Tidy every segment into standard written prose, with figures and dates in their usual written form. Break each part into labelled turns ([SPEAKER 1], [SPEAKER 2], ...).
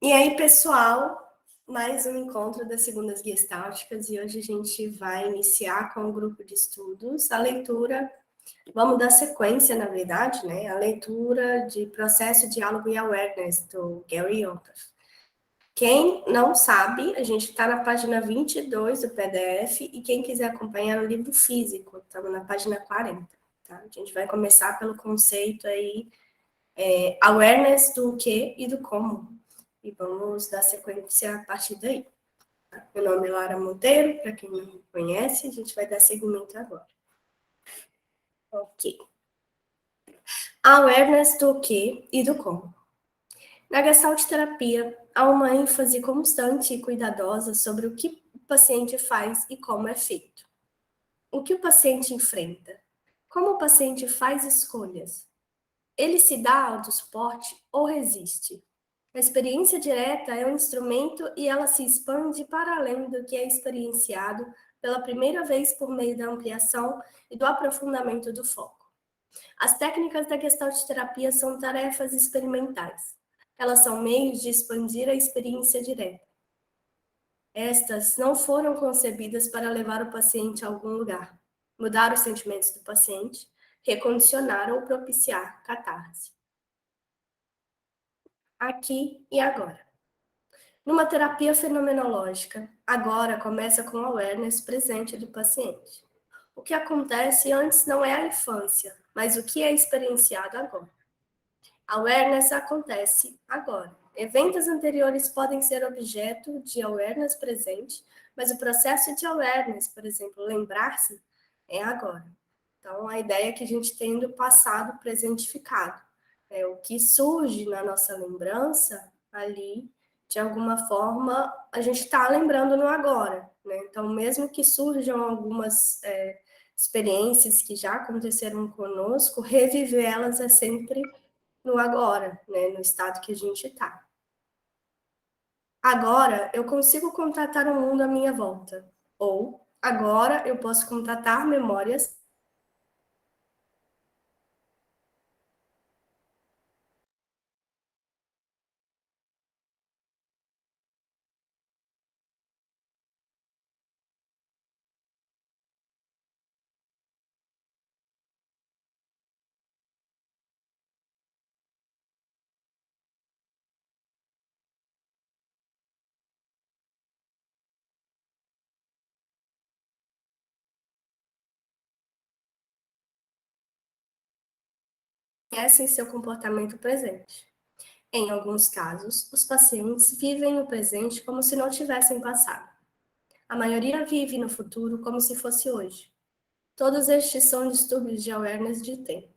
[SPEAKER 1] E aí, pessoal, mais um encontro das segundas guiastálticas e hoje a gente vai iniciar com o grupo de estudos a leitura, vamos dar sequência, na verdade, né? A leitura de Processo, Diálogo e Awareness, do Gary Younts. Quem não sabe, a gente está na página 22 do PDF e quem quiser acompanhar o livro físico, estamos na página 40, tá? A gente vai começar pelo conceito aí, awareness do que e do como. E vamos dar sequência a partir daí. Meu nome é Lara Monteiro, para quem não me conhece, a gente vai dar seguimento agora. Ok. Awareness do que e do como. Na Gestalt terapia, há uma ênfase constante e cuidadosa sobre o que o paciente faz e como é feito. O que o paciente enfrenta? Como o paciente faz escolhas? Ele se dá autossuporte ou resiste? A experiência direta é um instrumento e ela se expande para além do que é experienciado pela primeira vez por meio da ampliação e do aprofundamento do foco. As técnicas da Gestalt terapia são tarefas experimentais. Elas são meios de expandir a experiência direta. Estas não foram concebidas para levar o paciente a algum lugar, mudar os sentimentos do paciente, recondicionar ou propiciar catarse. Aqui e agora. Numa terapia fenomenológica, agora começa com o awareness presente do paciente. O que acontece antes não é a infância, mas o que é experienciado agora. Awareness acontece agora. Eventos anteriores podem ser objeto de awareness presente, mas o processo de awareness, por exemplo, lembrar-se, é agora. Então, a ideia é que a gente tem do passado presentificado. É o que surge na nossa lembrança ali, de alguma forma, a gente está lembrando no agora, né? Então, mesmo que surjam algumas experiências que já aconteceram conosco, reviver elas é sempre no agora, né, no estado que a gente está. Agora eu consigo contatar o mundo à minha volta. Ou agora eu posso contatar memórias. Conhecem seu comportamento presente. Em alguns casos, os pacientes vivem o presente como se não tivessem passado. A maioria vive no futuro como se fosse hoje. Todos estes são distúrbios de awareness de tempo.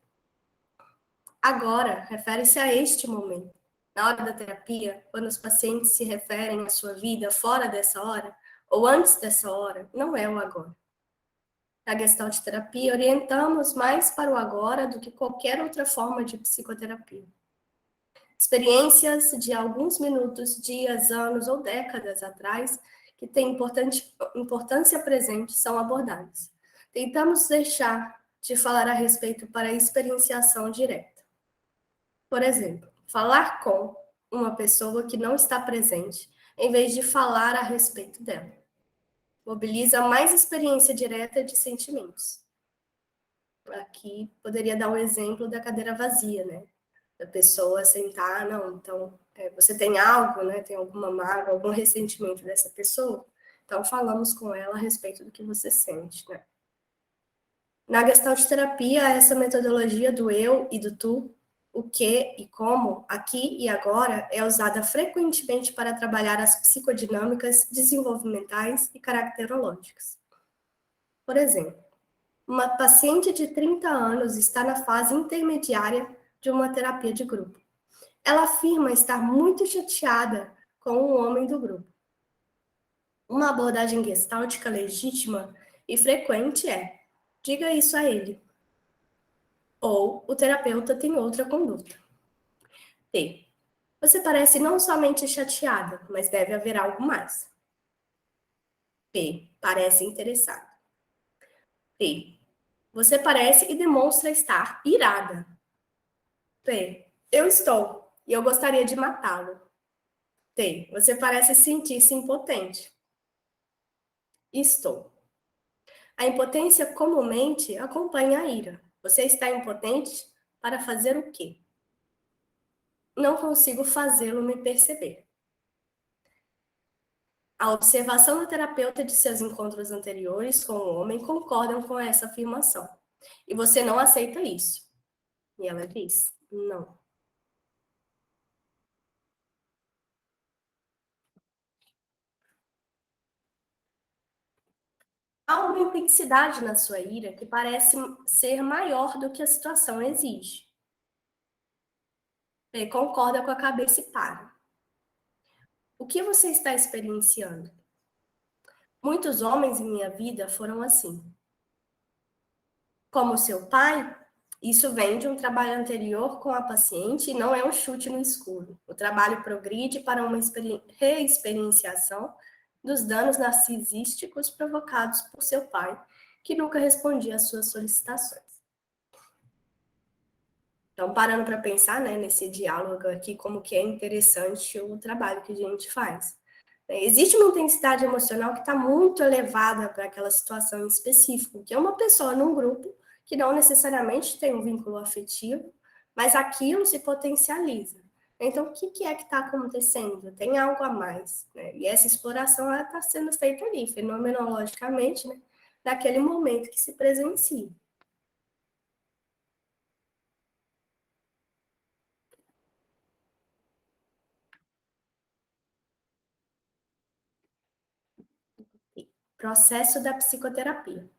[SPEAKER 1] Agora refere-se a este momento. Na hora da terapia, quando os pacientes se referem à sua vida fora dessa hora, ou antes dessa hora, não é o agora. Na Gestalt terapia, orientamos mais para o agora do que qualquer outra forma de psicoterapia. Experiências de alguns minutos, dias, anos ou décadas atrás, que têm importância presente, são abordadas. Tentamos deixar de falar a respeito para a experienciação direta. Por exemplo, falar com uma pessoa que não está presente, em vez de falar a respeito dela. Mobiliza mais experiência direta de sentimentos. Aqui poderia dar um exemplo da cadeira vazia, né? Da pessoa sentar, não, então, você tem algo, né? Tem alguma mágoa, algum ressentimento dessa pessoa? Então, falamos com ela a respeito do que você sente, né? Na Gestalt terapia, essa metodologia do eu e do tu, o que e como, aqui e agora, é usada frequentemente para trabalhar as psicodinâmicas desenvolvimentais e caracterológicas. Por exemplo, uma paciente de 30 anos está na fase intermediária de uma terapia de grupo. Ela afirma estar muito chateada com o homem do grupo. Uma abordagem gestáltica legítima e frequente é: diga isso a ele. Ou o terapeuta tem outra conduta. T. Você parece não somente chateada, mas deve haver algo mais. P. Parece interessado. P. Você parece e demonstra estar irada. P. Eu estou, e eu gostaria de matá-lo. T. Você parece sentir-se impotente. Estou. A impotência comumente acompanha a ira. Você está impotente para fazer o quê? Não consigo fazê-lo me perceber. A observação do terapeuta de seus encontros anteriores com o homem concordam com essa afirmação. E você não aceita isso. E ela diz: não. Há uma intensidade na sua ira que parece ser maior do que a situação exige. Ele concorda com a cabeça e para. O que você está experienciando? Muitos homens em minha vida foram assim. Como seu pai, isso vem de um trabalho anterior com a paciente e não é um chute no escuro. O trabalho progride para uma reexperienciação dos danos narcisísticos provocados por seu pai, que nunca respondia às suas solicitações. Então, parando para pensar, né, nesse diálogo aqui, como que é interessante o trabalho que a gente faz. Existe uma intensidade emocional que está muito elevada para aquela situação em específico, que é uma pessoa num grupo que não necessariamente tem um vínculo afetivo, mas aquilo se potencializa. Então, o que é que está acontecendo? Tem algo a mais, né? E essa exploração está sendo feita ali, fenomenologicamente, né, naquele momento que se presencia. Processo da psicoterapia.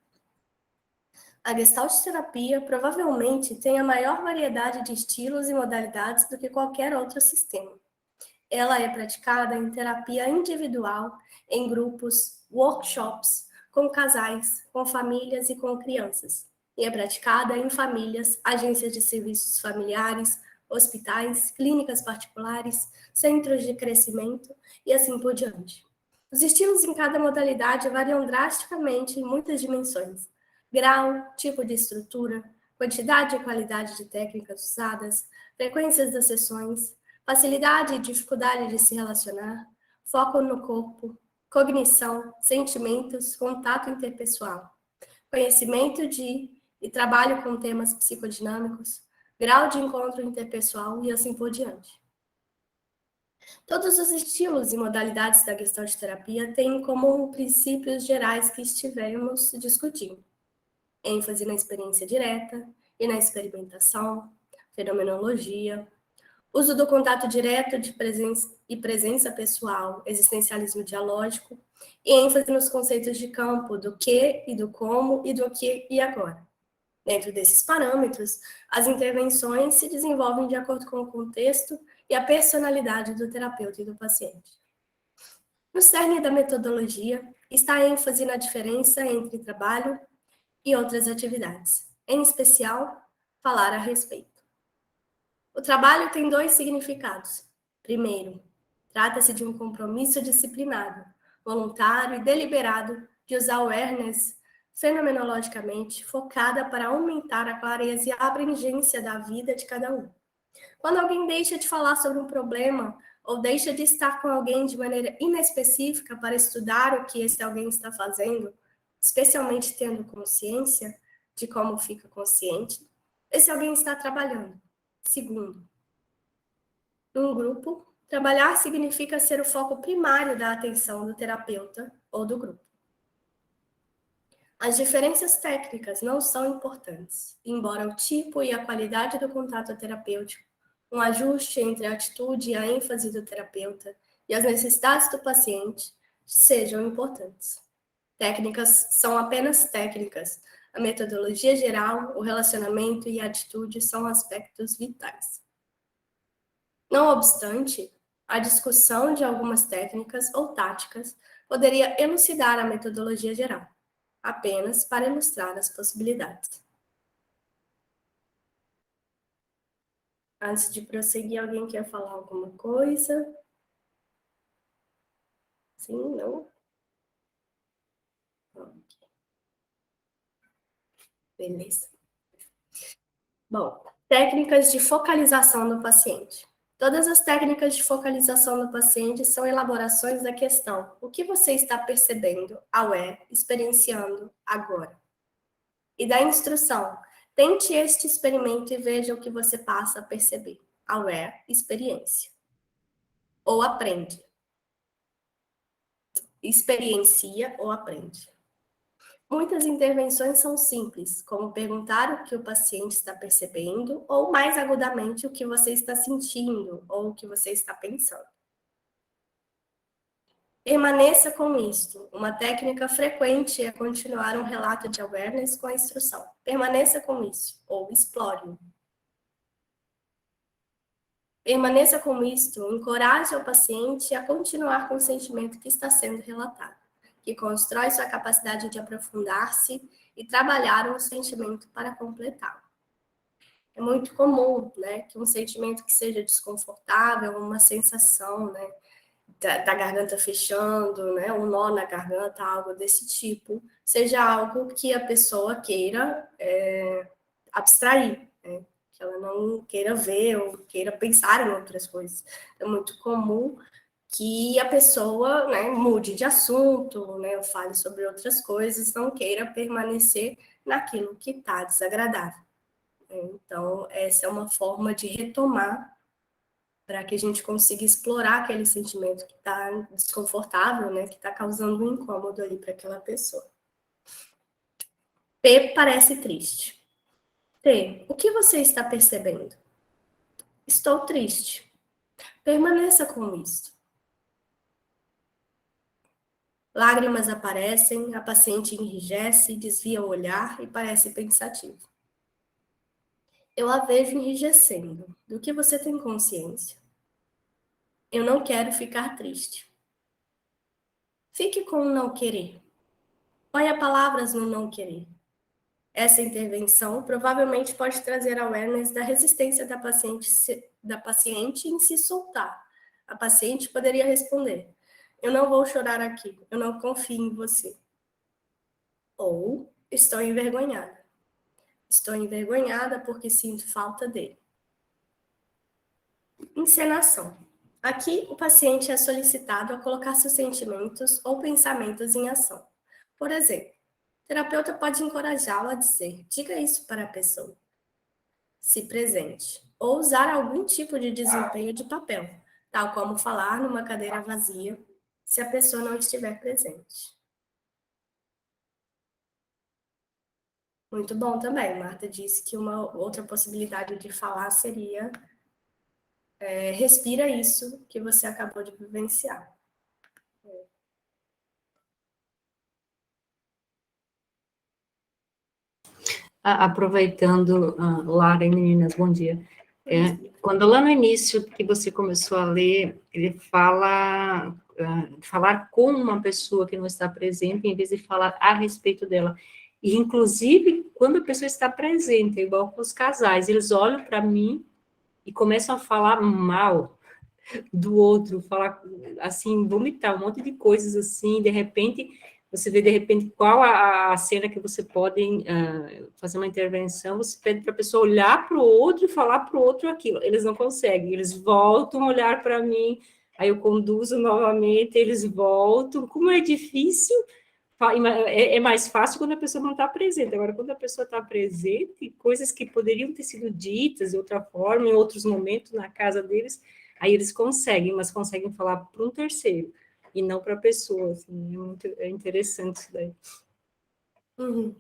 [SPEAKER 1] A Gestalt terapia provavelmente tem a maior variedade de estilos e modalidades do que qualquer outro sistema. Ela é praticada em terapia individual, em grupos, workshops, com casais, com famílias e com crianças. E é praticada em famílias, agências de serviços familiares, hospitais, clínicas particulares, centros de crescimento e assim por diante. Os estilos em cada modalidade variam drasticamente em muitas dimensões: grau, tipo de estrutura, quantidade e qualidade de técnicas usadas, frequências das sessões, facilidade e dificuldade de se relacionar, foco no corpo, cognição, sentimentos, contato interpessoal, conhecimento de e trabalho com temas psicodinâmicos, grau de encontro interpessoal e assim por diante. Todos os estilos e modalidades da Gestalt terapia têm em comum princípios gerais que estivemos discutindo: ênfase na experiência direta e na experimentação, fenomenologia, uso do contato direto de presença pessoal, existencialismo dialógico, e ênfase nos conceitos de campo do que e do como e do aqui e agora. Dentro desses parâmetros, as intervenções se desenvolvem de acordo com o contexto e a personalidade do terapeuta e do paciente. No cerne da metodologia está a ênfase na diferença entre trabalho e outras atividades, em especial, falar a respeito. O trabalho tem dois significados. Primeiro, trata-se de um compromisso disciplinado, voluntário e deliberado de usar o awareness fenomenologicamente focada para aumentar a clareza e a abrangência da vida de cada um. Quando alguém deixa de falar sobre um problema ou deixa de estar com alguém de maneira inespecífica para estudar o que esse alguém está fazendo, especialmente tendo consciência de como fica consciente, esse alguém está trabalhando. Segundo, num grupo, trabalhar significa ser o foco primário da atenção do terapeuta ou do grupo. As diferenças técnicas não são importantes, embora o tipo e a qualidade do contato terapêutico, um ajuste entre a atitude e a ênfase do terapeuta e as necessidades do paciente sejam importantes. Técnicas são apenas técnicas. A metodologia geral, o relacionamento e a atitude são aspectos vitais. Não obstante, a discussão de algumas técnicas ou táticas poderia elucidar a metodologia geral, apenas para ilustrar as possibilidades. Antes de prosseguir, alguém quer falar alguma coisa? Sim, não? Beleza. Bom, técnicas de focalização do paciente. Todas as técnicas de focalização do paciente são elaborações da questão: o que você está percebendo, aware, experienciando agora? E da instrução: tente este experimento e veja o que você passa a perceber. Aware, experiência. Ou aprende. Experiencia ou aprende. Muitas intervenções são simples, como perguntar o que o paciente está percebendo, ou mais agudamente o que você está sentindo, ou o que você está pensando. Permaneça com isto. Uma técnica frequente é continuar um relato de awareness com a instrução. Permaneça com isso, ou explore-o. Permaneça com isto, encoraje o paciente a continuar com o sentimento que está sendo relatado, que constrói sua capacidade de aprofundar-se e trabalhar um sentimento para completá-lo. É muito comum, né, que um sentimento que seja desconfortável, uma sensação, né, da garganta fechando, né, um nó na garganta, algo desse tipo, seja algo que a pessoa queira abstrair, né, que ela não queira ver ou queira pensar em outras coisas. É muito comum que a pessoa, né, mude de assunto, né, ou fale sobre outras coisas, não queira permanecer naquilo que está desagradável. Então, essa é uma forma de retomar para que a gente consiga explorar aquele sentimento que está desconfortável, né, que está causando um incômodo ali para aquela pessoa. P parece triste. T, o que você está percebendo? Estou triste. Permaneça com isso. Lágrimas aparecem, a paciente enrijece, desvia o olhar e parece pensativo. Eu a vejo enrijecendo. Do que você tem consciência? Eu não quero ficar triste. Fique com o não querer. Ponha palavras no não querer. Essa intervenção provavelmente pode trazer awareness da resistência da paciente em se soltar. A paciente poderia responder: eu não vou chorar aqui, eu não confio em você. Ou, estou envergonhada. Estou envergonhada porque sinto falta dele. Encenação. Aqui, o paciente é solicitado a colocar seus sentimentos ou pensamentos em ação. Por exemplo, o terapeuta pode encorajá-lo a dizer: diga isso para a pessoa. Se presente. Ou usar algum tipo de desempenho de papel, tal como falar numa cadeira vazia, se a pessoa não estiver presente. Muito bom também. Marta disse que uma outra possibilidade de falar seria respira isso que você acabou de vivenciar.
[SPEAKER 2] Aproveitando, Lara e meninas, bom dia. Quando lá no início que você começou a ler, ele fala falar com uma pessoa que não está presente, em vez de falar a respeito dela. E, inclusive, quando a pessoa está presente, é igual com os casais, eles olham para mim e começam a falar mal do outro, falar assim, vomitar um monte de coisas assim, de repente, você vê de repente qual a cena que você pode fazer uma intervenção, você pede para a pessoa olhar para o outro e falar para o outro aquilo, eles não conseguem, eles voltam a olhar para mim, aí eu conduzo novamente, eles voltam, como é difícil, é mais fácil quando a pessoa não está presente, agora quando a pessoa está presente, coisas que poderiam ter sido ditas de outra forma, em outros momentos na casa deles, aí eles conseguem, mas conseguem falar para um terceiro, e não para a pessoa, assim, é interessante isso daí.
[SPEAKER 1] Uhum.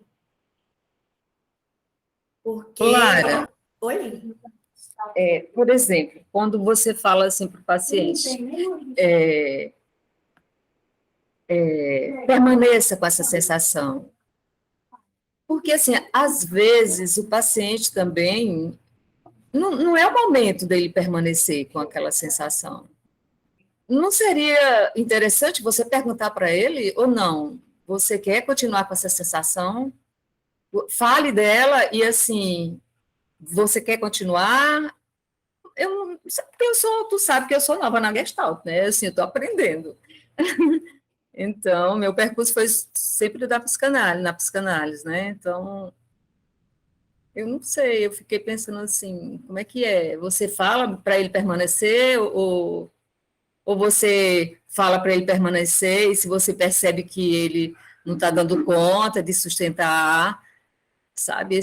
[SPEAKER 1] Porque...
[SPEAKER 3] Lara,
[SPEAKER 1] Oi?
[SPEAKER 3] por exemplo, quando você fala assim para o paciente, permaneça com essa sensação. Porque, assim, às vezes o paciente também não é o momento dele permanecer com aquela sensação. Não seria interessante você perguntar para ele ou não? Você quer continuar com essa sensação? Fale dela e, assim, você quer continuar? Tu sabe que eu sou nova na Gestalt, né? Assim, eu estou aprendendo. Então, meu percurso foi sempre da psicanálise, na psicanálise, né? Então, Eu não sei, eu fiquei pensando assim, como é que é? Você fala para ele permanecer ou você fala para ele permanecer e se você percebe que ele não está dando conta de sustentar, sabe,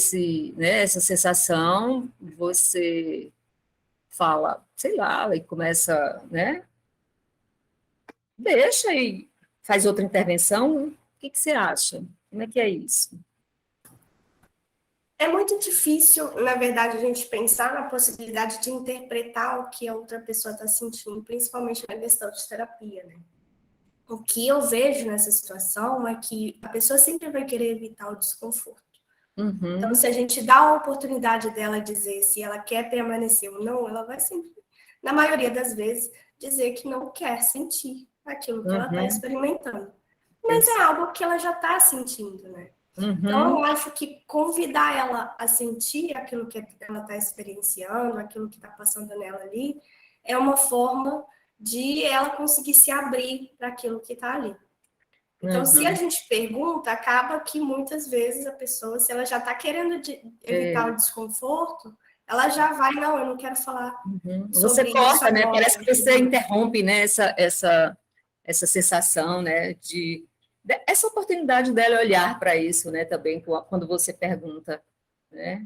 [SPEAKER 3] né, essa sensação, você fala, sei lá, e começa, né, deixa e faz outra intervenção. O que você acha? Como é que é isso?
[SPEAKER 1] É muito difícil, na verdade, a gente pensar na possibilidade de interpretar o que a outra pessoa está sentindo, principalmente na questão de terapia, né? O que eu vejo nessa situação é que a pessoa sempre vai querer evitar o desconforto. Então, se a gente dá a oportunidade dela dizer se ela quer permanecer ou não, ela vai sempre, na maioria das vezes, dizer que não quer sentir aquilo que ela está experimentando. Mas é algo que ela já está sentindo, né? Então, eu acho que convidar ela a sentir aquilo que ela está experienciando, aquilo que está passando nela ali, é uma forma de ela conseguir se abrir para aquilo que está ali. Então, se a gente pergunta, acaba que muitas vezes a pessoa, se ela já está querendo evitar o desconforto, ela já vai, não, eu não quero falar
[SPEAKER 3] Você
[SPEAKER 1] sobre isso
[SPEAKER 3] corta, né?
[SPEAKER 1] agora.
[SPEAKER 3] Parece que você interrompe, né, essa sensação, né, essa oportunidade dela olhar para isso, né, também quando você pergunta, né?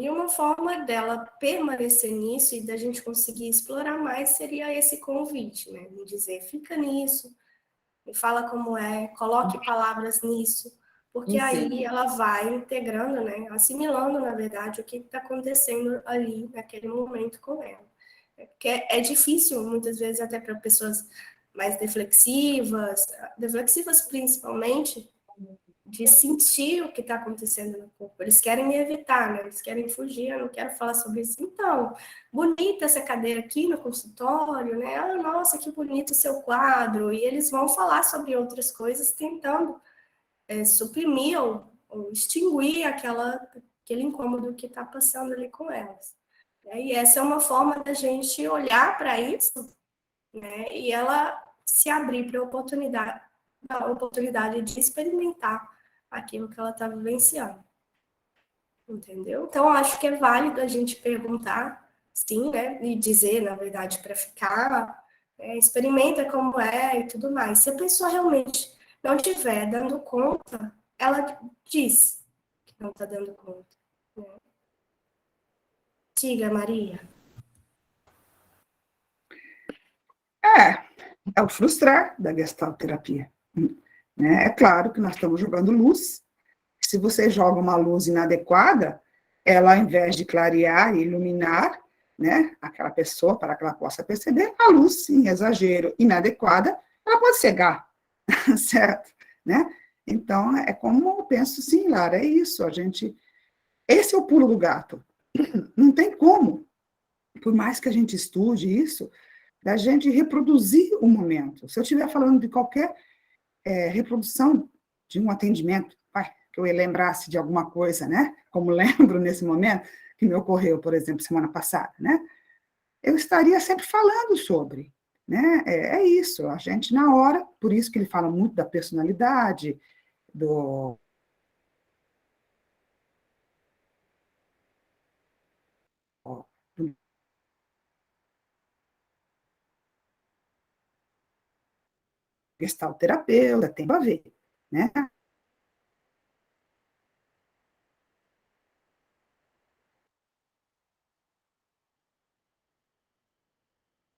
[SPEAKER 1] E uma forma dela permanecer nisso e da gente conseguir explorar mais seria esse convite, né? Me dizer, fica nisso, me fala como é, coloque palavras nisso, porque aí ela vai integrando, né? Assimilando, na verdade, o que está acontecendo ali naquele momento com ela. Porque é difícil, muitas vezes, até para pessoas mais reflexivas principalmente, de sentir o que está acontecendo no corpo. Eles querem evitar, né? Eles querem fugir, eu não quero falar sobre isso. Então, bonita essa cadeira aqui no consultório, né? Ah, nossa, que bonito o seu quadro. E eles vão falar sobre outras coisas, tentando suprimir ou extinguir aquele incômodo que está passando ali com elas. E essa é uma forma da gente olhar para isso, né? E ela se abrir para a oportunidade de experimentar aquilo que ela está vivenciando. Entendeu? Então, acho que é válido a gente perguntar, sim, né? E dizer, na verdade, para ficar, experimenta como é e tudo mais. Se a pessoa realmente não estiver dando conta, ela diz que não está dando conta. Né? Diga, Maria.
[SPEAKER 4] É o frustrar da gestalterapia. Né? É claro que nós estamos jogando luz. Se você joga uma luz inadequada, ela, ao invés de clarear e iluminar, né, aquela pessoa para que ela possa perceber, a luz, em exagero, inadequada, ela pode cegar, certo? Né? Então, é como eu penso, sim, Lara, é isso, esse é o pulo do gato. Não tem como, por mais que a gente estude isso, da gente reproduzir o momento. Se eu estiver falando de qualquer reprodução de um atendimento, que eu lembrasse de alguma coisa, né? Como lembro nesse momento, que me ocorreu, por exemplo, semana passada, né? Eu estaria sempre falando sobre, né? É isso, a gente na hora, por isso que ele fala muito da personalidade, do gestalterapeuta, tem a ver, né?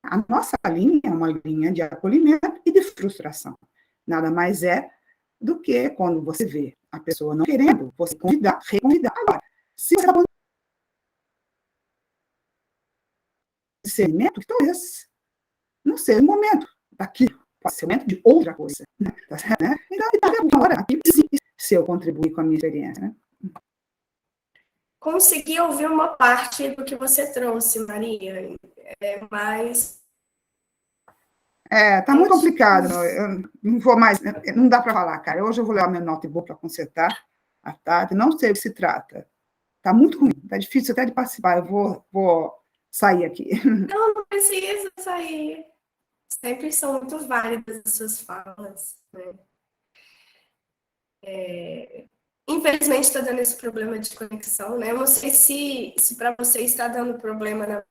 [SPEAKER 4] A nossa linha é uma linha de acolhimento e de frustração. Nada mais é do que quando você vê a pessoa não querendo, você convidar, reconvidar. Agora, se você está falando de discernimento, talvez não seja o momento daquilo, pode ser o momento de outra coisa. Né? Então, agora, aqui, se eu contribuir com a minha experiência, né?
[SPEAKER 1] Consegui ouvir uma parte do que você trouxe, Maria, mas...
[SPEAKER 4] Tá muito complicado, eu não vou mais, não dá para falar, cara. Hoje eu vou levar meu notebook para consertar à tarde, não sei o que se trata. Tá muito ruim, tá difícil até de participar, eu vou sair aqui.
[SPEAKER 1] Não precisa sair. Sempre são muito válidas as suas falas. Né? Infelizmente está dando esse problema de conexão, né? Eu não sei se para você está dando problema na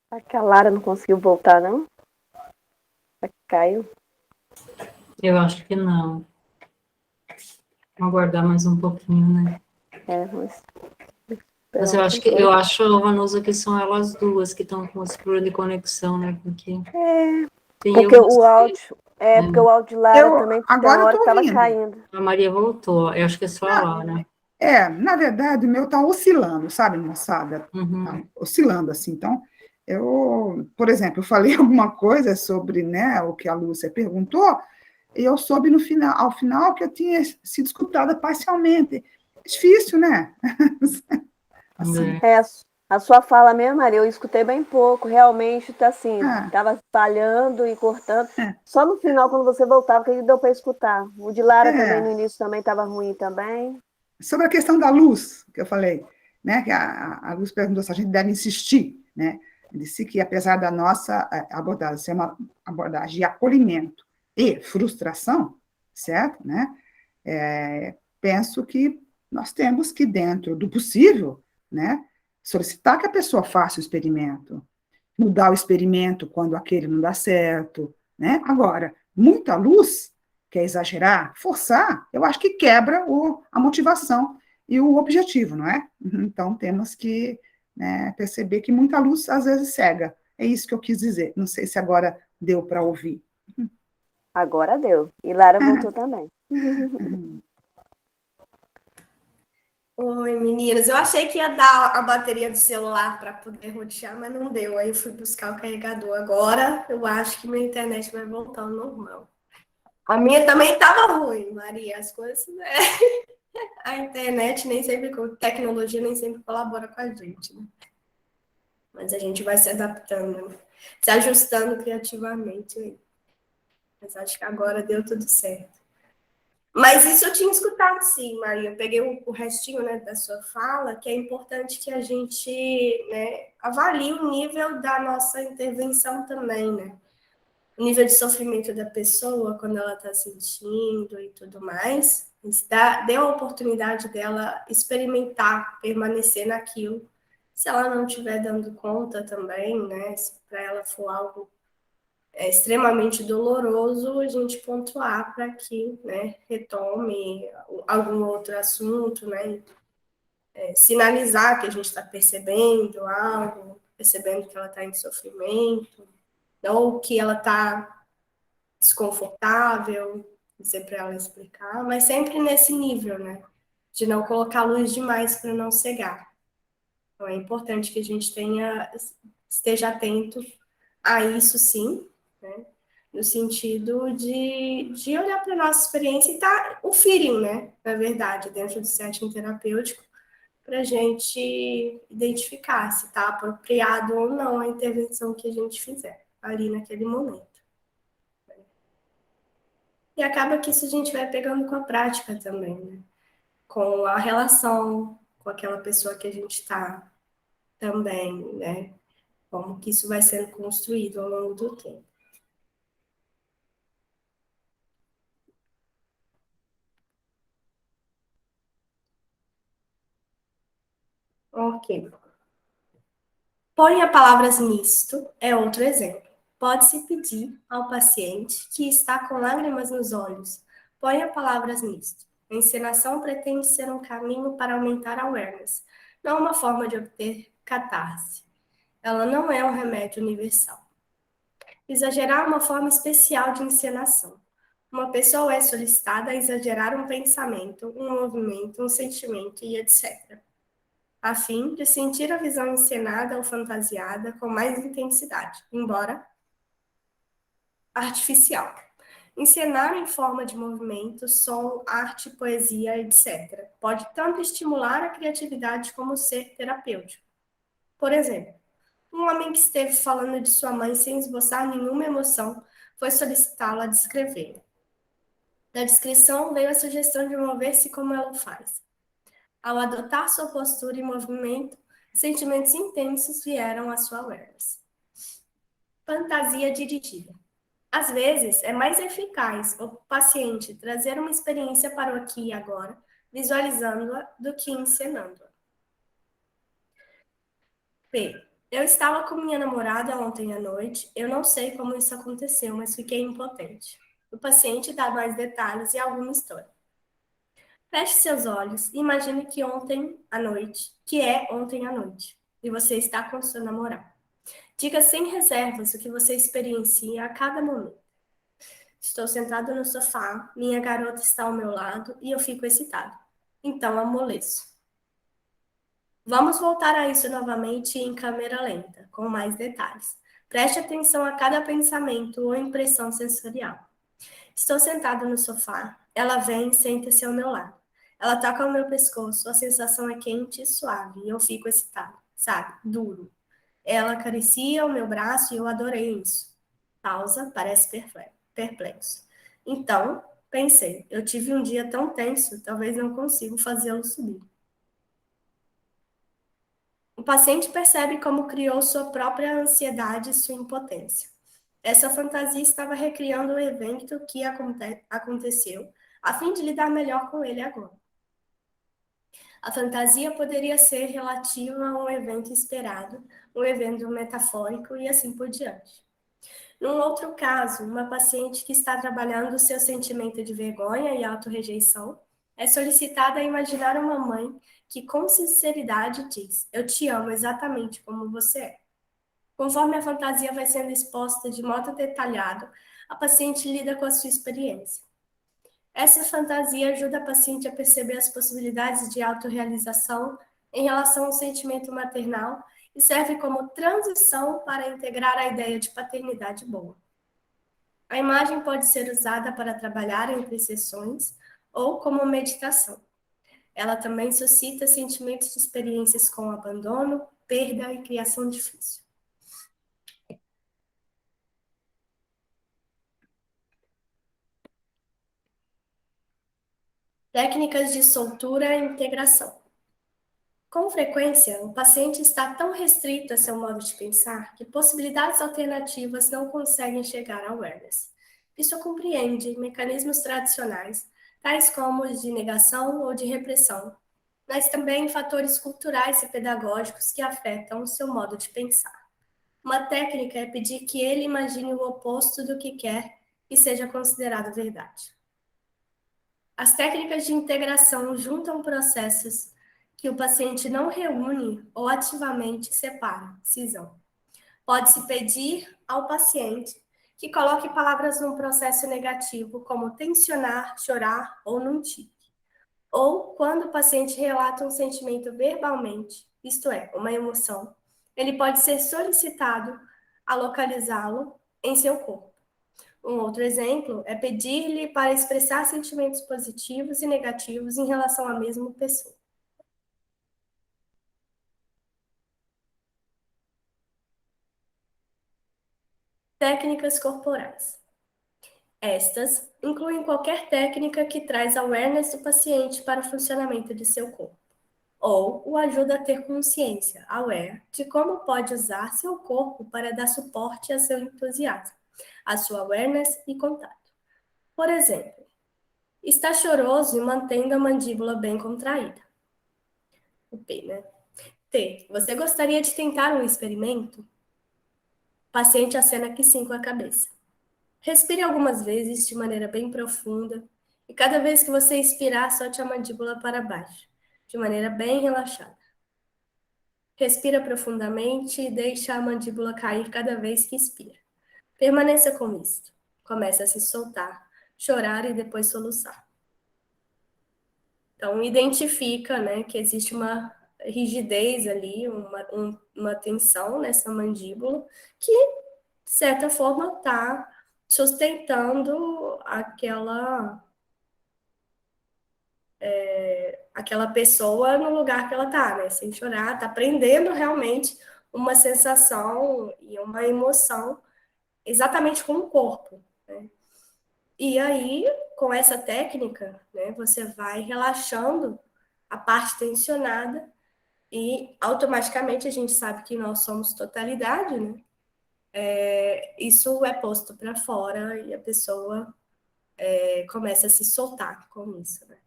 [SPEAKER 5] Será que a Lara não conseguiu voltar, não? Será que caiu?
[SPEAKER 2] Eu acho que não. Vamos aguardar mais um pouquinho, né?
[SPEAKER 5] Mas
[SPEAKER 2] Mas eu acho que Vanusa, que são elas duas que estão com esse problema de conexão, né? Porque tem
[SPEAKER 5] porque
[SPEAKER 2] eu,
[SPEAKER 5] o áudio. Porque o áudio de Lara também tem
[SPEAKER 4] Agora
[SPEAKER 5] uma
[SPEAKER 4] eu
[SPEAKER 5] hora
[SPEAKER 4] tô
[SPEAKER 5] que estava
[SPEAKER 4] ouvindo.
[SPEAKER 5] caindo.
[SPEAKER 2] a Maria voltou. Eu acho que é só a Laura.
[SPEAKER 4] Na verdade, o meu tá oscilando, sabe, moçada?
[SPEAKER 2] Uhum.
[SPEAKER 4] Tá oscilando, assim. Então, por exemplo, eu falei alguma coisa sobre, né, o que a Lúcia perguntou, e eu soube ao final que eu tinha sido escutada parcialmente. Difícil, né? Assim,
[SPEAKER 5] A sua fala mesmo, Maria, eu escutei bem pouco. Realmente tá assim,
[SPEAKER 4] ah,
[SPEAKER 5] estava falhando e cortando.
[SPEAKER 4] é,
[SPEAKER 5] Só no final, quando você voltava, que deu para escutar. O de Lara também, no
[SPEAKER 4] é.
[SPEAKER 5] início, também estava ruim também.
[SPEAKER 4] Sobre a questão da luz, que eu falei, né, que a Luz perguntou se a gente deve insistir, né? Eu disse que, apesar da nossa abordagem ser uma abordagem de acolhimento e frustração, certo? Né? Penso que nós temos que, dentro do possível, né, solicitar que a pessoa faça o experimento, mudar o experimento quando aquele não dá certo, né? Agora, muita luz, quer exagerar, forçar, eu acho que quebra a motivação e o objetivo, não é? Então, temos que né? Perceber que muita luz às vezes cega. É isso que eu quis dizer. Não sei se agora deu para ouvir.
[SPEAKER 5] Agora deu. E Lara voltou também.
[SPEAKER 1] Oi, meninas. Eu achei que ia dar a bateria do celular para poder rotear, mas não deu. Aí eu fui buscar o carregador. Agora eu acho que minha internet vai voltar ao normal. A minha também estava ruim, Maria. As coisas, né? A internet nem sempre, a tecnologia nem sempre colabora com a gente, né? Mas a gente vai se adaptando, né? Se ajustando criativamente aí. Mas acho que agora deu tudo certo. Mas isso eu tinha escutado, sim, Maria. Eu peguei o restinho, né, da sua fala, que é importante que a gente, né, avalie o nível da nossa intervenção também, né? O nível de sofrimento da pessoa, quando ela está sentindo e tudo mais. Dê a oportunidade dela experimentar, permanecer naquilo. Se ela não estiver dando conta também, né? Se para ela for algo extremamente doloroso, a gente pontuar para que, né, retome algum outro assunto, né? Sinalizar que a gente está percebendo algo, percebendo que ela está em sofrimento, ou que ela está desconfortável, dizer para ela explicar, mas sempre nesse nível, né? De não colocar luz demais para não cegar. Então é importante que a gente esteja atento a isso, sim, né? No sentido de olhar para a nossa experiência e tá o feeling, né? Na verdade, dentro do setting terapêutico, para a gente identificar se está apropriado ou não a intervenção que a gente fizer ali naquele momento. E acaba que isso a gente vai pegando com a prática também, né? Com a relação com aquela pessoa que a gente está também, né? Como que isso vai sendo construído ao longo do tempo. Ok. Ponha palavras nisto é outro exemplo. Pode-se pedir ao paciente que está com lágrimas nos olhos. Ponha palavras nisto. A encenação pretende ser um caminho para aumentar a awareness, não uma forma de obter catarse. Ela não é um remédio universal. Exagerar é uma forma especial de encenação. Uma pessoa é solicitada a exagerar um pensamento, um movimento, um sentimento e etc., a fim de sentir a visão encenada ou fantasiada com mais intensidade, embora artificial. Encenar em forma de movimento, som, arte, poesia, etc., pode tanto estimular a criatividade como ser terapêutico. Por exemplo, um homem que esteve falando de sua mãe sem esboçar nenhuma emoção foi solicitá-la a descrever. Da descrição veio a sugestão de mover-se como ela o faz. Ao adotar sua postura e movimento, sentimentos intensos vieram à sua awareness. Fantasia dirigida. Às vezes, é mais eficaz o paciente trazer uma experiência para o aqui e agora, visualizando-a, do que encenando-a. P. Eu estava com minha namorada ontem à noite. Eu não sei como isso aconteceu, mas fiquei impotente. O paciente dá mais detalhes e alguma história. Feche seus olhos e imagine que é ontem à noite, e você está com seu namorado. Diga sem reservas o que você experiencia a cada momento. Estou sentado no sofá, minha garota está ao meu lado e eu fico excitado. Então amoleço. Vamos voltar a isso novamente em câmera lenta, com mais detalhes. Preste atenção a cada pensamento ou impressão sensorial. Estou sentado no sofá, ela vem e senta-se ao meu lado. Ela toca o meu pescoço, a sensação é quente e suave, e eu fico excitado, sabe? Duro. Ela acaricia o meu braço e eu adorei isso. Pausa, parece perplexo. Então, pensei, eu tive um dia tão tenso, talvez não consiga fazê-lo subir. O paciente percebe como criou sua própria ansiedade e sua impotência. Essa fantasia estava recriando o evento que aconteceu, a fim de lidar melhor com ele agora. A fantasia poderia ser relativa a um evento esperado, um evento metafórico e assim por diante. Num outro caso, uma paciente que está trabalhando o seu sentimento de vergonha e autorrejeição, é solicitada a imaginar uma mãe que com sinceridade diz: "Eu te amo exatamente como você é". Conforme a fantasia vai sendo exposta de modo detalhado, a paciente lida com a sua experiência. Essa fantasia ajuda a paciente a perceber as possibilidades de autorrealização em relação ao sentimento maternal e serve como transição para integrar a ideia de paternidade boa. A imagem pode ser usada para trabalhar entre sessões ou como meditação. Ela também suscita sentimentos de experiências com abandono, perda e criação difícil. Técnicas de soltura e integração. Com frequência, o paciente está tão restrito a seu modo de pensar que possibilidades alternativas não conseguem chegar ao awareness. Isso compreende mecanismos tradicionais, tais como os de negação ou de repressão, mas também fatores culturais e pedagógicos que afetam o seu modo de pensar. Uma técnica é pedir que ele imagine o oposto do que quer e seja considerado verdade. As técnicas de integração juntam processos que o paciente não reúne ou ativamente separa, cisão. Pode-se pedir ao paciente que coloque palavras num processo negativo, como tensionar, chorar ou num tique. Ou quando o paciente relata um sentimento verbalmente, isto é, uma emoção, ele pode ser solicitado a localizá-lo em seu corpo. Um outro exemplo é pedir-lhe para expressar sentimentos positivos e negativos em relação à mesma pessoa. Técnicas corporais. Estas incluem qualquer técnica que traz awareness do paciente para o funcionamento de seu corpo, ou o ajuda a ter consciência, aware, de como pode usar seu corpo para dar suporte a seu entusiasmo, a sua awareness e contato. Por exemplo, está choroso e mantendo a mandíbula bem contraída. O P, né? T. Você gostaria de tentar um experimento? O paciente acena que sim com a cabeça. Respire algumas vezes de maneira bem profunda e cada vez que você expirar, solte a mandíbula para baixo, de maneira bem relaxada. Respira profundamente e deixa a mandíbula cair cada vez que expira. Permaneça com isto. Comece a se soltar, chorar e depois soluçar. Então, identifica, né, que existe uma rigidez ali, uma tensão nessa mandíbula que, de certa forma, está sustentando aquela pessoa no lugar que ela está, né, sem chorar, está aprendendo realmente uma sensação e uma emoção exatamente com o corpo, né? E aí, com essa técnica, né, você vai relaxando a parte tensionada e automaticamente a gente sabe que nós somos totalidade, né? Isso é posto para fora e a pessoa começa a se soltar com isso, né?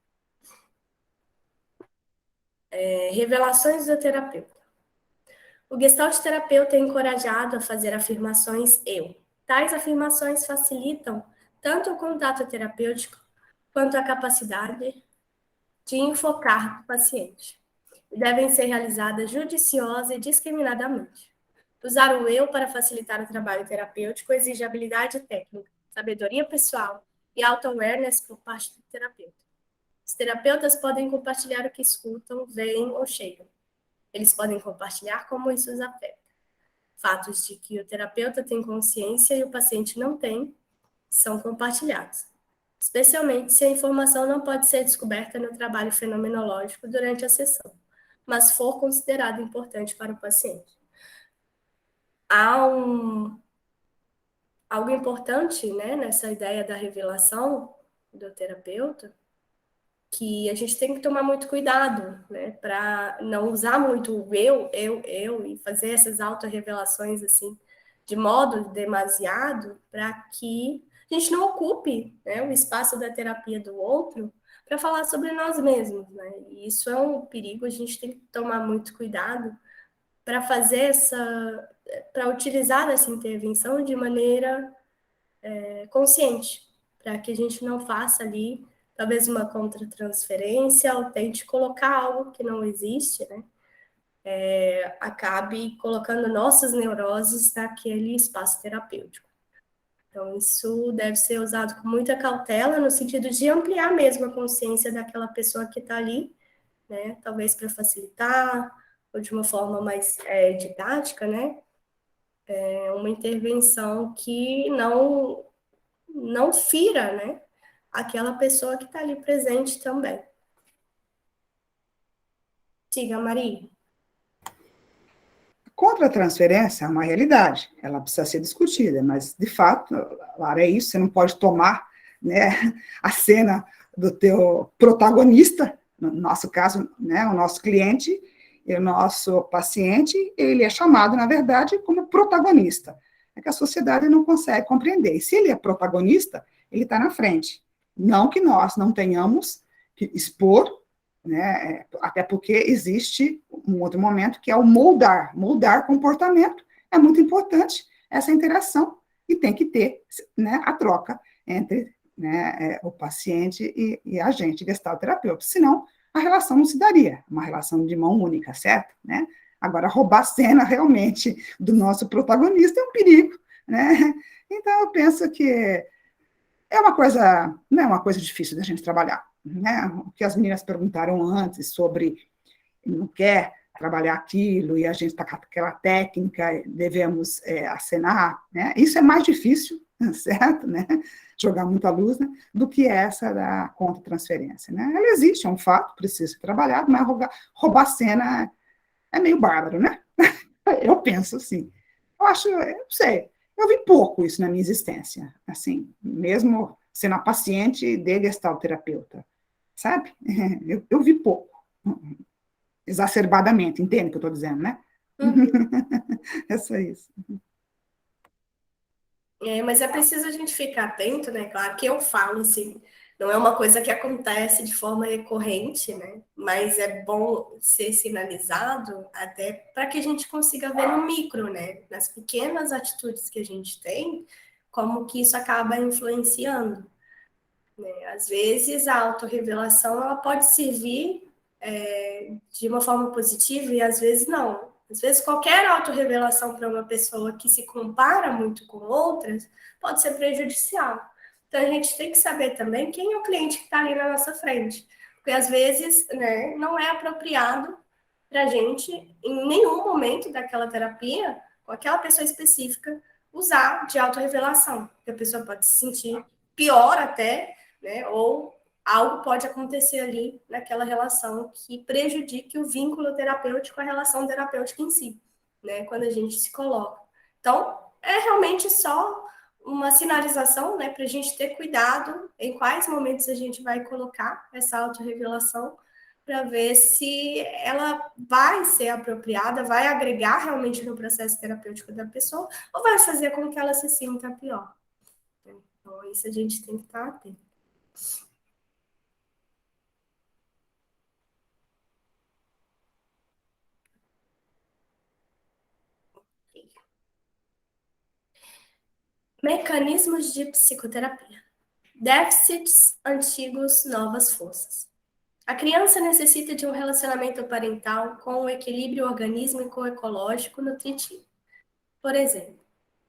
[SPEAKER 1] Revelações do terapeuta. O Gestalt terapeuta é encorajado a fazer afirmações eu. Tais afirmações facilitam tanto o contato terapêutico quanto a capacidade de enfocar o paciente. E devem ser realizadas judiciosa e discriminadamente. Usar o eu para facilitar o trabalho terapêutico exige habilidade técnica, sabedoria pessoal e auto-awareness por parte do terapeuta. Os terapeutas podem compartilhar o que escutam, veem ou chegam. Eles podem compartilhar como isso os afeta. Fatos de que o terapeuta tem consciência e o paciente não tem são compartilhados, especialmente se a informação não pode ser descoberta no trabalho fenomenológico durante a sessão, mas for considerado importante para o paciente. Há algo importante, né, nessa ideia da revelação do terapeuta, que a gente tem que tomar muito cuidado, né, para não usar muito o eu, e fazer essas auto-revelações, assim, de modo demasiado, para que a gente não ocupe, né, o espaço da terapia do outro para falar sobre nós mesmos, né, e isso é um perigo, a gente tem que tomar muito cuidado para para utilizar essa intervenção de maneira consciente, para que a gente não faça ali talvez uma contratransferência, ou tente colocar algo que não existe, né? Acabe colocando nossas neuroses naquele espaço terapêutico. Então, isso deve ser usado com muita cautela, no sentido de ampliar mesmo a consciência daquela pessoa que está ali, né? Talvez para facilitar, ou de uma forma mais didática, né? Uma intervenção que não fira, né? Aquela pessoa que está ali presente também. Diga, Maria.
[SPEAKER 4] Contra-transferência é uma realidade, ela precisa ser discutida, mas, de fato, Lara, é isso, você não pode tomar, né, a cena do teu protagonista, no nosso caso, né, o nosso cliente e o nosso paciente, ele é chamado, na verdade, como protagonista. É que a sociedade não consegue compreender. E se ele é protagonista, ele está na frente. Não que nós não tenhamos que expor, né, até porque existe um outro momento que é o moldar comportamento, é muito importante essa interação, e tem que ter, né, a troca entre, né, o paciente e a gente, gestalterapeuta, senão a relação não se daria, uma relação de mão única, certo? Né? Agora, roubar a cena realmente do nosso protagonista é um perigo, né? Então, eu penso que não é uma coisa difícil da gente trabalhar, né? O que as meninas perguntaram antes sobre não quer trabalhar aquilo e a gente está com aquela técnica, devemos acenar, né? Isso é mais difícil, certo? Né? Jogar muita luz, né? Do que essa da contra-transferência, né? Ela existe, é um fato, precisa ser trabalhado, mas roubar cena é meio bárbaro, né? Eu penso assim. Eu não sei, eu vi pouco isso na minha existência, assim, mesmo sendo a paciente de gestalterapeuta, sabe? Eu vi pouco, exacerbadamente, entende o que eu estou dizendo, né? É só isso.
[SPEAKER 1] Mas é preciso a gente ficar atento, né? Claro que eu falo, assim, não é uma coisa que acontece de forma recorrente, né? Mas é bom ser sinalizado até para que a gente consiga ver no micro, né? Nas pequenas atitudes que a gente tem, como que isso acaba influenciando, né? Às vezes a autorrevelação ela pode servir de uma forma positiva e às vezes não. Às vezes, qualquer autorrevelação para uma pessoa que se compara muito com outras pode ser prejudicial. Então, a gente tem que saber também quem é o cliente que está ali na nossa frente. Porque, às vezes, né, não é apropriado para a gente, em nenhum momento daquela terapia, com aquela pessoa específica, usar de autorrevelação. Porque a pessoa pode se sentir pior até, né, ou algo pode acontecer ali naquela relação que prejudique o vínculo terapêutico, a relação terapêutica em si, né? Quando a gente se coloca. Então, é realmente só uma sinalização, né, para a gente ter cuidado em quais momentos a gente vai colocar essa autorrevelação, para ver se ela vai ser apropriada, vai agregar realmente no processo terapêutico da pessoa, ou vai fazer com que ela se sinta pior. Então, isso a gente tem que estar atento. Mecanismos de psicoterapia. Déficits antigos, novas forças. A criança necessita de um relacionamento parental com um equilíbrio orgânico ecológico nutritivo. Por exemplo,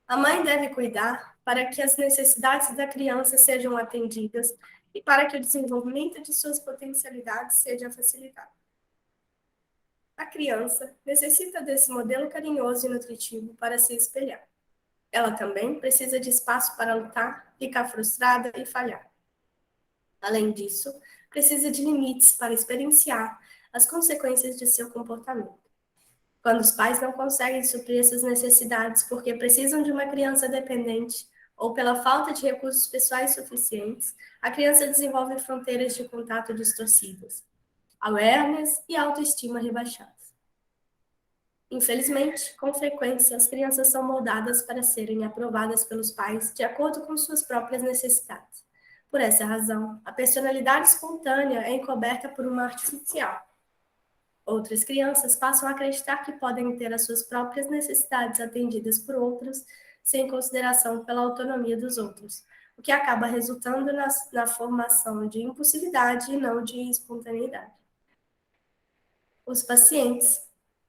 [SPEAKER 1] a mãe deve cuidar para que as necessidades da criança sejam atendidas e para que o desenvolvimento de suas potencialidades seja facilitado. A criança necessita desse modelo carinhoso e nutritivo para se espelhar. Ela também precisa de espaço para lutar, ficar frustrada e falhar. Além disso, precisa de limites para experienciar as consequências de seu comportamento. Quando os pais não conseguem suprir essas necessidades porque precisam de uma criança dependente ou pela falta de recursos pessoais suficientes, a criança desenvolve fronteiras de contato distorcidas, awareness e autoestima rebaixadas. Infelizmente, com frequência, as crianças são moldadas para serem aprovadas pelos pais de acordo com suas próprias necessidades. Por essa razão, a personalidade espontânea é encoberta por uma artificial. Outras crianças passam a acreditar que podem ter as suas próprias necessidades atendidas por outros, sem consideração pela autonomia dos outros, o que acaba resultando na formação de impulsividade e não de espontaneidade. Os pacientes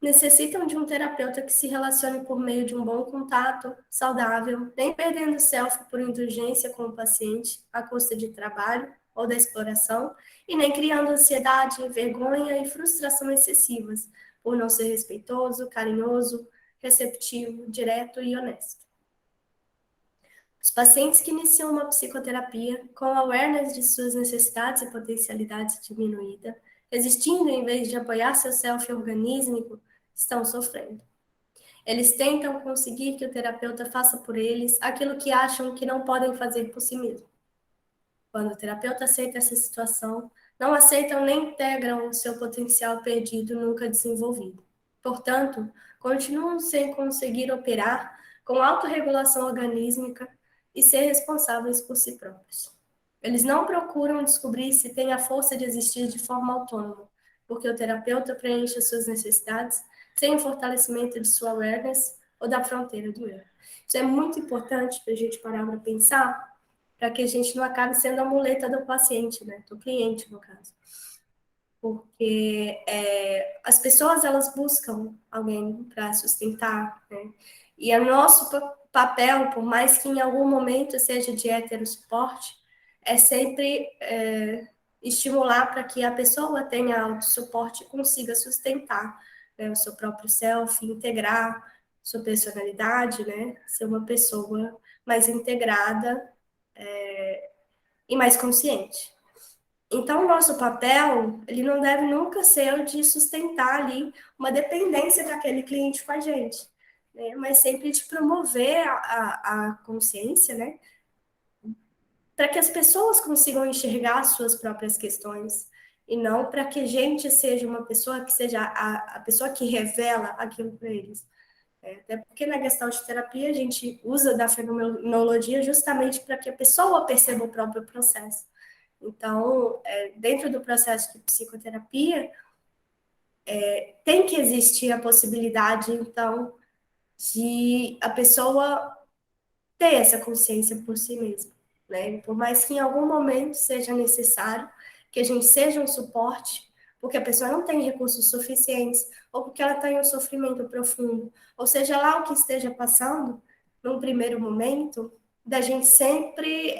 [SPEAKER 1] necessitam de um terapeuta que se relacione por meio de um bom contato, saudável, nem perdendo o self por indulgência com o paciente, à custa de trabalho ou da exploração, e nem criando ansiedade, vergonha e frustração excessivas, por não ser respeitoso, carinhoso, receptivo, direto e honesto. Os pacientes que iniciam uma psicoterapia com awareness de suas necessidades e potencialidades diminuída, resistindo em vez de apoiar seu self organísmico, estão sofrendo. Eles tentam conseguir que o terapeuta faça por eles aquilo que acham que não podem fazer por si mesmo. Quando o terapeuta aceita essa situação, não aceitam nem integram o seu potencial perdido nunca desenvolvido. Portanto, continuam sem conseguir operar com autorregulação organísmica e ser responsáveis por si próprios. Eles não procuram descobrir se têm a força de existir de forma autônoma, porque o terapeuta preenche as suas necessidades sem o fortalecimento de sua awareness ou da fronteira do eu. Isso é muito importante para a gente parar para pensar, para que a gente não acabe sendo a muleta do paciente, né? Do cliente, no caso. Porque as pessoas, elas buscam alguém para sustentar, né? E o nosso papel, por mais que em algum momento seja de heterosuporte, é sempre estimular para que a pessoa tenha autossuporte e consiga sustentar, né, o seu próprio self, integrar sua personalidade, né? Ser uma pessoa mais integrada e mais consciente. Então, o nosso papel, ele não deve nunca ser o de sustentar ali uma dependência daquele cliente com a gente, né? Mas sempre de promover a consciência, né? Para que as pessoas consigam enxergar as suas próprias questões e não para que a gente seja uma pessoa que seja a pessoa que revela aquilo para eles. Até porque na Gestalt terapia a gente usa da fenomenologia justamente para que a pessoa perceba o próprio processo. Então, dentro do processo de psicoterapia, tem que existir a possibilidade, então, de a pessoa ter essa consciência por si mesma, né? Por mais que em algum momento seja necessário que a gente seja um suporte, porque a pessoa não tem recursos suficientes, ou porque ela tem um sofrimento profundo, ou seja lá o que esteja passando, num primeiro momento, da gente sempre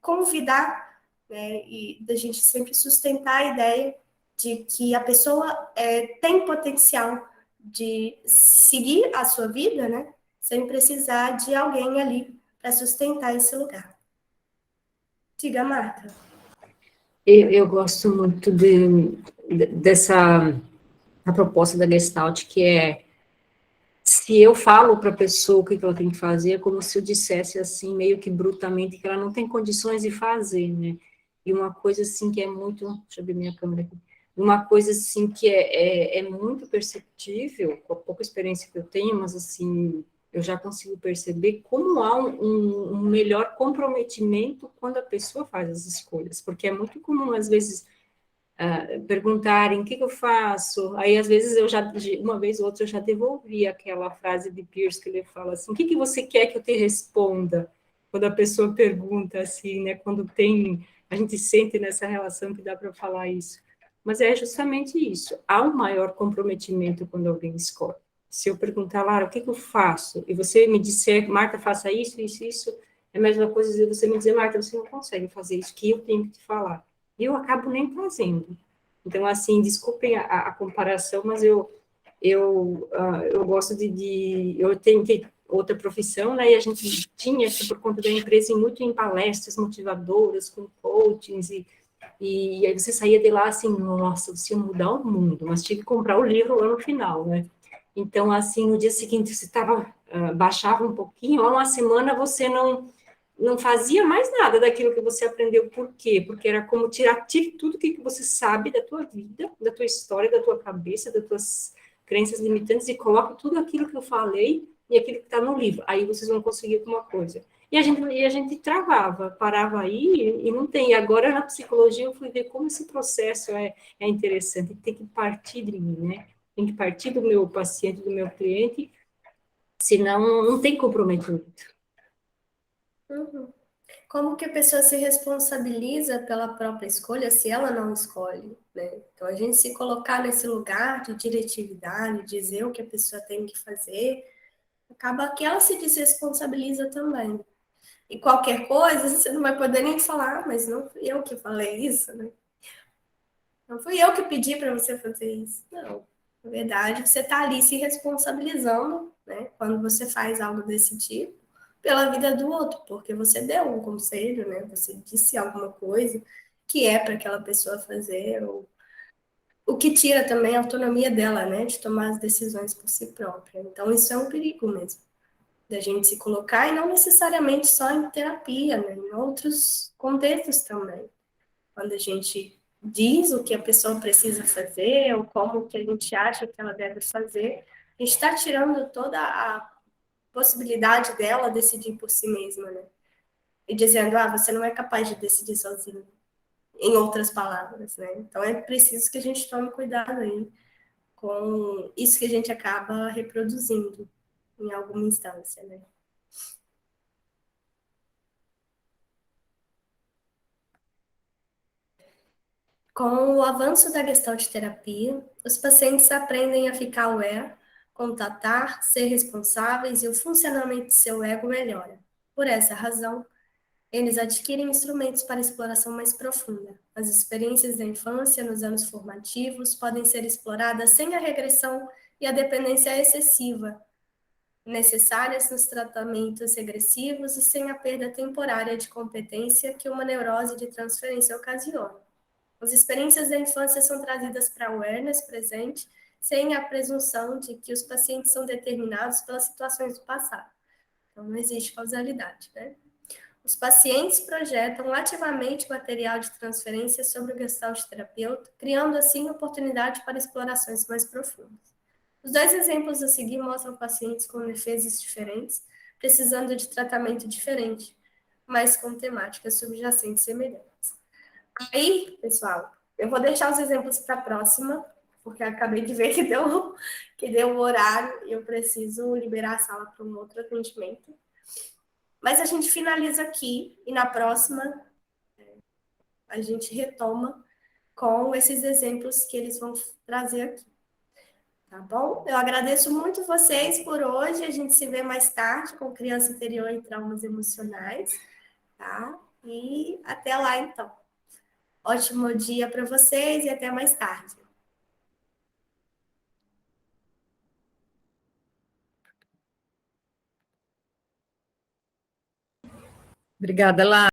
[SPEAKER 1] convidar, né, e da gente sempre sustentar a ideia de que a pessoa tem potencial de seguir a sua vida, né, sem precisar de alguém ali para sustentar esse lugar. Diga, Marta.
[SPEAKER 2] Eu gosto muito dessa a proposta da Gestalt, que é, se eu falo para a pessoa o que ela tem que fazer, é como se eu dissesse assim, meio que brutamente, que ela não tem condições de fazer, né? E uma coisa assim que é muito, deixa eu ver minha câmera aqui, uma coisa assim que é muito perceptível, com a pouca experiência que eu tenho, mas assim, eu já consigo perceber como há um melhor comprometimento quando a pessoa faz as escolhas, porque é muito comum, às vezes, perguntarem o que eu faço, aí às vezes uma vez ou outra eu já devolvi aquela frase de Pierce que ele fala assim, o que você quer que eu te responda? Quando a pessoa pergunta assim, né, quando a gente sente nessa relação que dá para falar isso, mas é justamente isso, há um maior comprometimento quando alguém escolhe. Se eu perguntar, Lara, o que eu faço? E você me disser, Marta, faça isso, isso, isso, é a mesma coisa de você me dizer, Marta, você não consegue fazer isso, que eu tenho que te falar. E eu acabo nem fazendo. Então, assim, desculpem a comparação, mas eu gosto eu tenho outra profissão, né, e a gente tinha, por conta da empresa, muito em palestras motivadoras, com coachings, e aí você saía de lá assim, nossa, você ia mudar o mundo, mas tive que comprar o livro lá no final, né? Então, assim, no dia seguinte, você baixava um pouquinho, há uma semana você não fazia mais nada daquilo que você aprendeu. Por quê? Porque era como tire tudo o que você sabe da tua vida, da tua história, da tua cabeça, das tuas crenças limitantes e coloque tudo aquilo que eu falei e aquilo que está no livro. Aí vocês vão conseguir alguma coisa. E a gente travava, parava aí e não tem. E agora, na psicologia, eu fui ver como esse processo é interessante. Tem que partir de mim, né? Tem que partir do meu paciente, do meu cliente, senão não tem comprometimento.
[SPEAKER 1] Uhum. Como que a pessoa se responsabiliza pela própria escolha se ela não escolhe, né? Então, a gente se colocar nesse lugar de diretividade, dizer o que a pessoa tem que fazer, acaba que ela se desresponsabiliza também. E qualquer coisa, você não vai poder nem falar, mas não fui eu que falei isso, né? Não fui eu que pedi para você fazer isso. Não. Na verdade, você está ali se responsabilizando, né? Quando você faz algo desse tipo, pela vida do outro, porque você deu um conselho, né? Você disse alguma coisa que é para aquela pessoa fazer, ou o que tira também a autonomia dela, né? De tomar as decisões por si própria. Então, isso é um perigo mesmo, da gente se colocar, e não necessariamente só em terapia, né? Em outros contextos também. Quando a gente diz o que a pessoa precisa fazer, ou como que a gente acha que ela deve fazer, a gente está tirando toda a possibilidade dela decidir por si mesma, né? E dizendo, você não é capaz de decidir sozinho, em outras palavras, né? Então é preciso que a gente tome cuidado aí com isso que a gente acaba reproduzindo em alguma instância, né? Com o avanço da Gestalt terapia, os pacientes aprendem a ficar aware, contatar, ser responsáveis e o funcionamento de seu ego melhora. Por essa razão, eles adquirem instrumentos para exploração mais profunda. As experiências da infância nos anos formativos podem ser exploradas sem a regressão e a dependência excessiva necessárias nos tratamentos regressivos e sem a perda temporária de competência que uma neurose de transferência ocasiona. As experiências da infância são trazidas para a awareness presente, sem a presunção de que os pacientes são determinados pelas situações do passado. Então, não existe causalidade, né? Os pacientes projetam ativamente o material de transferência sobre o gestalt terapeuta, criando assim oportunidade para explorações mais profundas. Os dois exemplos a seguir mostram pacientes com defesas diferentes, precisando de tratamento diferente, mas com temáticas subjacentes semelhantes. Aí, pessoal, eu vou deixar os exemplos para a próxima, porque eu acabei de ver que deu o horário e eu preciso liberar a sala para um outro atendimento. Mas a gente finaliza aqui e na próxima a gente retoma com esses exemplos que eles vão trazer aqui. Tá bom? Eu agradeço muito vocês por hoje. A gente se vê mais tarde com criança interior e traumas emocionais, tá? E até lá, então. Ótimo dia para vocês e até mais tarde.
[SPEAKER 3] Obrigada, Lá.